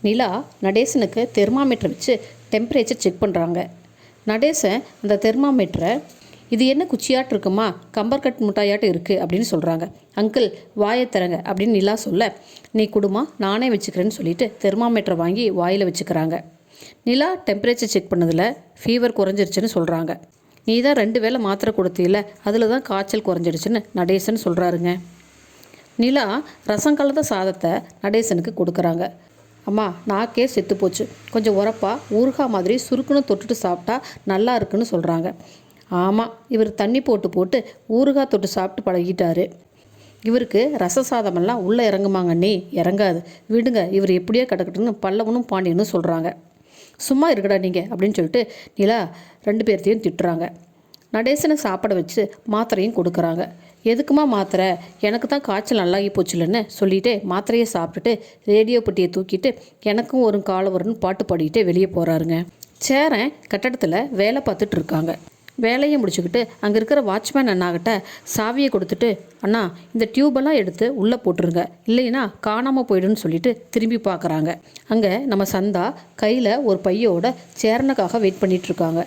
நிலா நடேசனுக்கு thermometer வச்சு temperature check பண்ணுறாங்க. நடேசன் அந்த தெர்மாமீட்டரை இது என்ன குச்சியாட்டு இருக்குமா, கம்பர்கட் முட்டாயாட்டு இருக்குது அப்படின்னு சொல்கிறாங்க. அங்கிள் வாயை திறங்க அப்படின்னு நிலா சொல்ல, நீ குடுமா நானே வச்சுக்கிறேன்னு சொல்லிட்டு தெர்மாமீட்டரை வாங்கி வாயில் வச்சுக்கிறாங்க. நிலா டெம்பரேச்சர் செக் பண்ணதில் ஃபீவர் குறைஞ்சிருச்சுன்னு சொல்கிறாங்க. நீ தான் 2 வேளை மாத்திரை கொடுத்தில, அதில் தான் காய்ச்சல் குறைஞ்சிடுச்சுன்னு நடேசன் சொல்கிறாருங்க. நிலா ரசம் கலந்த சாதத்தை நடேசனுக்கு கொடுக்குறாங்க. அம்மா நாக்கே செத்து போச்சு, கொஞ்சம் உரப்பா ஊறுகாய் மாதிரி சுருக்குன்னு தொட்டுட்டு சாப்பிட்டா நல்லா இருக்குன்னு சொல்கிறாங்க. ஆமாம், இவர் தண்ணி போட்டு போட்டு ஊறுகாய் தொட்டு சாப்பிட்டு பழகிட்டாரு. இவருக்கு ரச சாதமெல்லாம் உள்ளே இறங்குமாங்க, நீ இறங்காது, விடுங்க, இவர் எப்படியோ கிடக்கட்டுன்னு பல்லவனும் பாண்டியனும் சொல்கிறாங்க. சும்மா இருக்கடா நீங்கள் அப்படின்னு சொல்லிட்டு நிலா 2 பேர்த்தையும் திட்டுறாங்க. நடேசனை சாப்பிட வச்சு மாத்திரையும் கொடுக்குறாங்க. எதுக்குமா மாத்திரை, எனக்கு தான் காய்ச்சல் நல்லாகி போச்சுலன்னு சொல்லிவிட்டு மாத்திரையை சாப்பிட்டுட்டு ரேடியோ பெட்டியை தூக்கிட்டு எனக்கும் ஒரு காலம் வரும்னு பாட்டு பாடிக்கிட்டே வெளியே போகிறாருங்க. சேரன் கட்டடத்தில் வேலை பார்த்துட்டு இருக்காங்க. வேலையை முடிச்சுக்கிட்டு அங்கே இருக்கிற வாட்ச்மேன் அண்ணாக்கிட்ட சாவியை கொடுத்துட்டு, அண்ணா இந்த டியூபெல்லாம் எடுத்து உள்ளே போட்டுருங்க, இல்லைன்னா காணாமல் போயிடுன்னு சொல்லிட்டு திரும்பி பார்க்குறாங்க. அங்கே நம்ம சந்தா கையில் ஒரு பையோட சேரனுக்காக வெயிட் பண்ணிகிட்ருக்காங்க.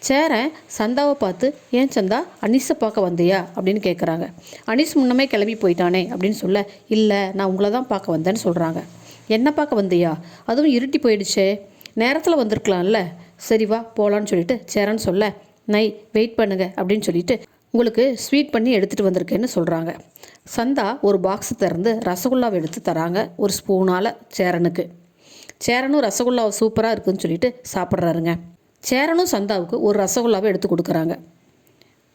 சேரன் சந்தாவை பார்த்து, ஏன் சந்தா அனீஸை பார்க்க வந்தியா அப்படின்னு கேட்குறாங்க. அனீஸ் முன்னமே கிளம்பி போயிட்டானே அப்படின்னு சொல்ல, இல்லை நான் உங்களை தான் பார்க்க வந்தேன்னு சொல்கிறாங்க. என்ன பார்க்க வந்தியா, அதுவும் இருட்டி போயிடுச்சே, நேரத்தில் வந்திருக்கலாம்ல, சரி வா போகலான்னு சொல்லிட்டு சேரன் சொல்ல, நை வெயிட் பண்ணுங்க அப்படின்னு சொல்லிட்டு உங்களுக்கு ஸ்வீட் பண்ணி எடுத்துகிட்டு வந்திருக்கேன்னு சொல்கிறாங்க. சந்தா ஒரு பாக்ஸை திறந்து ரசகுல்லாவை எடுத்து தராங்க ஒரு ஸ்பூனால் சேரனுக்கு. சேரனும் ரசகுல்லாவை சூப்பராக இருக்குதுன்னு சொல்லிட்டு சாப்பிட்றாருங்க. சேரனும் சந்தாவுக்கு ஒரு ரசகுல்லாவை எடுத்து கொடுக்குறாங்க.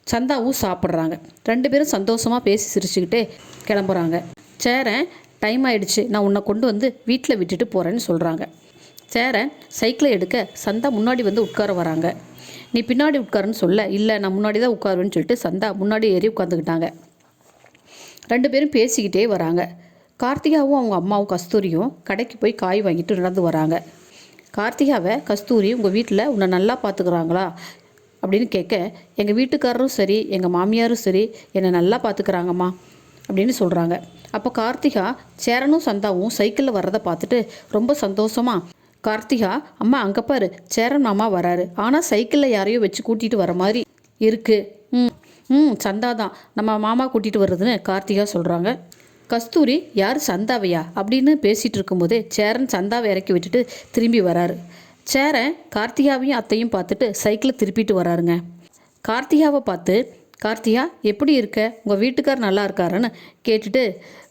சந்தாவும் சாப்பிட்றாங்க. 2 பேரும் சந்தோஷமாக பேசி சிரிச்சுக்கிட்டே கிளம்புறாங்க. சேரன் டைம் ஆகிடுச்சு, நான் உன்னை கொண்டு வந்து வீட்டில் விட்டுட்டு போகிறேன்னு சொல்கிறாங்க. சேரன் சைக்கிளை எடுக்க சந்தா முன்னாடி வந்து உட்கார வராங்க. நீ பின்னாடி உட்காருன்னு சொல்ல, இல்லை நான் முன்னாடி தான் உட்காருவேன்னு சொல்லிட்டு சந்தா முன்னாடி ஏறி உட்காந்துக்கிட்டாங்க. 2 பேரும் பேசிக்கிட்டே வராங்க. கார்த்திகாவும் அவங்க அம்மாவும் கஸ்தூரியும் கடைக்கு போய் காய் வாங்கிட்டு நடந்து வராங்க. கார்த்திகாவை கஸ்தூரி உங்கள் வீட்டில் உன்னை நல்லா பார்த்துக்குறாங்களா அப்படின்னு கேட்க, எங்கள் வீட்டுக்காரரும் சரி எங்கள் மாமியாரும் சரி என்னை நல்லா பார்த்துக்கிறாங்கம்மா அப்படின்னு சொல்கிறாங்க. அப்போ கார்த்திகா சேரனும் சந்தாவும் சைக்கிளில் வர்றதை பார்த்துட்டு ரொம்ப சந்தோஷமாக, கார்த்திகா அம்மா அங்கே பாரு சேரன் மாமா வராரு, ஆனால் சைக்கிளில் யாரையோ வச்சு கூட்டிகிட்டு வர மாதிரி இருக்குது. சந்தா தான் நம்ம மாமா கூட்டிகிட்டு வர்றதுன்னு கார்த்திகா சொல்கிறாங்க. கஸ்தூரி யார் சந்தாவையா அப்படின்னு பேசிகிட்டு இருக்கும்போதே சேரன் சந்தாவை இறக்கி விட்டுட்டு திரும்பி வராரு. சேரன் கார்த்திகாவையும் அத்தையும் பார்த்துட்டு சைக்கிளை திருப்பிட்டு வராருங்க. கார்த்திகாவை பார்த்து, கார்த்திகா எப்படி இருக்க, உங்கள் வீட்டுக்கார் நல்லா இருக்காருன்னு கேட்டுட்டு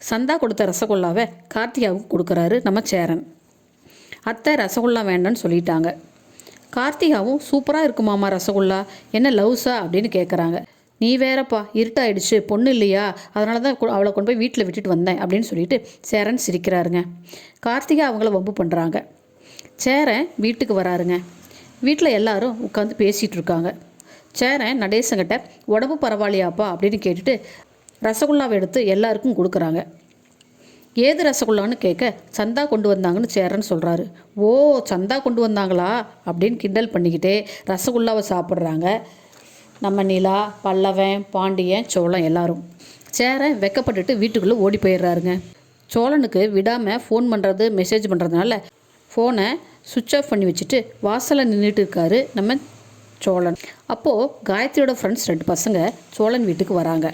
சந்தா கொடுத்த ரசகுல்லாவை கார்த்திகாவுக்கு கொடுக்குறாரு நம்ம சேரன். அத்தை ரசகுல்லா வேண்டான்னு சொல்லிட்டாங்க. கார்த்திகாவும் சூப்பராக இருக்குமாம்மா ரசகுல்லா, என்ன லவ்ஸா அப்படின்னு கேட்குறாங்க. நீ வேறப்பா, இருட்டாயிடுச்சு, பொண்ணு இல்லையா, அதனால தான் அவளை கொண்டு போய் வீட்டில் விட்டுட்டு வந்தேன் அப்படின்னு சொல்லிட்டு சேரன் சிரிக்கிறாருங்க. கார்த்திகா அவங்கள வம்பு பண்ணுறாங்க. சேரன் வீட்டுக்கு வராருங்க. வீட்டில் எல்லாரும் உட்காந்து பேசிகிட்டு இருக்காங்க. சேரன் நடேசங்கிட்ட உடம்பு பரவாயில்லையாப்பா அப்படின்னு கேட்டுட்டு ரசகுல்லாவை எடுத்து எல்லாருக்கும் கொடுக்குறாங்க. ஏது ரசகுல்லான்னு கேட்க, சந்தா கொண்டு வந்தாங்கன்னு சேரன் சொல்கிறாரு. ஓ சந்தா கொண்டு வந்தாங்களா அப்படின்னு கிண்டல் பண்ணிக்கிட்டே ரசகுல்லாவை சாப்பிட்றாங்க நம்ம நிலா, பல்லவன், பாண்டியன், சோழன் எல்லாரும். சேரன் வெக்கப்பட்டுட்டு வீட்டுக்குள்ளே ஓடி போயிடுறாருங்க. சோழனுக்கு விடாமல் ஃபோன் பண்ணுறது மெசேஜ் பண்ணுறதுனால ஃபோனை சுவிட்ச் ஆஃப் பண்ணி வச்சுட்டு வாசலில் நின்றுட்டு இருக்காரு நம்ம சோழன். அப்போது காயத்ரியோட ஃப்ரெண்ட்ஸ் 2 பசங்க சோழன் வீட்டுக்கு வராங்க.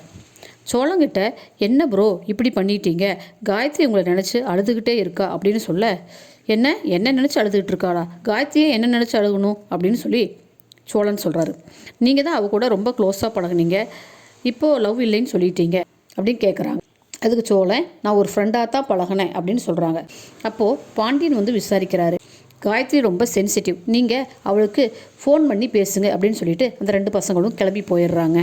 சோழங்கிட்ட, என்ன ப்ரோ இப்படி பண்ணிட்டீங்க, காயத்ரி உங்களை நினச்சி அழுதுகிட்டே இருக்கா அப்படின்னு சொல்ல, என்ன நினச்சி அழுதுகிட்டு இருக்காளா, காயத்ரியே என்ன நினச்சி அழுகணும் அப்படின்னு சொல்லி சோழன் சொல்கிறாரு. நீங்கள் தான் அவ கூட ரொம்ப க்ளோஸாக பழகுனீங்க, இப்போது லவ் இல்லைன்னு சொல்லிட்டீங்க அப்படின்னு கேட்குறாங்க. அதுக்கு சோழன், நான் ஒரு ஃப்ரெண்டாக தான் பழகினேன் அப்படின்னு சொல்கிறாங்க. அப்போது பாண்டியன் வந்து விசாரிக்கிறாரு. காயத்ரி ரொம்ப சென்சிட்டிவ், நீங்கள் அவளுக்கு ஃபோன் பண்ணி பேசுங்க அப்படின்னு சொல்லிட்டு அந்த 2 பசங்களும் கிளம்பி போயிடுறாங்க.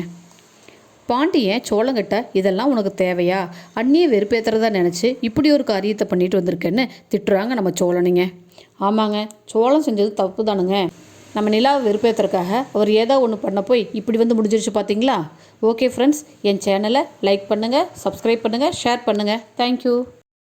பாண்டியன் சோழங்கிட்ட, இதெல்லாம் உனக்கு தேவையா, அண்ணியை வெறுப்பேற்றுறதா நினச்சி இப்படி ஒரு காரியத்தை பண்ணிட்டு வந்திருக்கேன்னு திட்டுறாங்க நம்ம சோழனுங்க. ஆமாங்க, சோழன் செஞ்சது தப்பு தானுங்க, நம்ம நிலாவை வெறுப்பேற்றுறதுக்காக அவர் ஏதோ ஒன்று பண்ண போய் இப்படி வந்து முடிஞ்சிருச்சு பார்த்தீங்களா. ஓகே ஃப்ரெண்ட்ஸ், என் சேனலை லைக் பண்ணுங்கள், சப்ஸ்கிரைப் பண்ணுங்கள், ஷேர் பண்ணுங்கள். தேங்க்யூ.